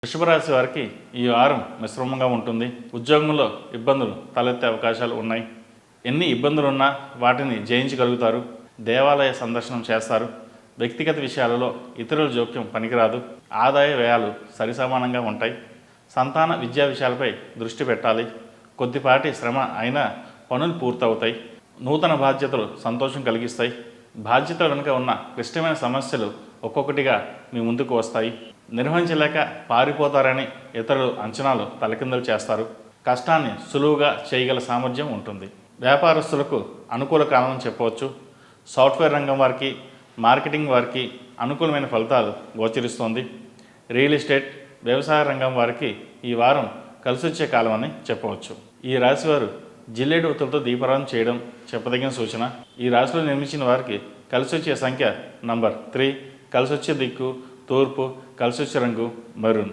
వృషభ రాశి వారికి ఈ వారం మిశ్రమంగా ఉంటుంది. ఉద్యోగంలో ఇబ్బందులు తలెత్తే అవకాశాలు ఉన్నాయి. ఎన్ని ఇబ్బందులున్నా వాటిని జయించగలుగుతారు. దేవాలయ సందర్శనం చేస్తారు. వ్యక్తిగత విషయాలలో ఇతరుల జోక్యం పనికిరాదు. ఆదాయ వ్యయాలు సరిసమానంగా ఉంటాయి. సంతాన విద్యా విషయాలపై దృష్టి పెట్టాలి. కొద్దిపాటి శ్రమ అయినా పనులు పూర్తవుతాయి. నూతన బాధ్యతలు సంతోషం కలిగిస్తాయి. బాధ్యతల వెనుక ఉన్న క్లిష్టమైన సమస్యలు ఒక్కొక్కటిగా మీ ముందుకు వస్తాయి. నిర్వహించలేక పారిపోతారని ఇతరులు అంచనాలు తలకిందులు చేస్తారు. కష్టాన్ని సులువుగా చేయగల సామర్థ్యం ఉంటుంది. వ్యాపారస్తులకు అనుకూల కాలం చెప్పవచ్చు. సాఫ్ట్వేర్ రంగం వారికి, మార్కెటింగ్ వారికి అనుకూలమైన ఫలితాలు గోచరిస్తోంది. రియల్ ఎస్టేట్, వ్యవసాయ రంగం వారికి ఈ వారం కలిసొచ్చే కాలం అని చెప్పవచ్చు. ఈ రాశివారు జిల్లేడు ఒత్తులతో దీపారాధన చేయడం చెప్పదగిన సూచన. ఈ రాశిలో నిర్మించిన వారికి కలిసొచ్చే సంఖ్య నంబర్ 3, కలిసొచ్చే దిక్కు తూర్పు, కలిసొచ్చే రంగు మెరూన్.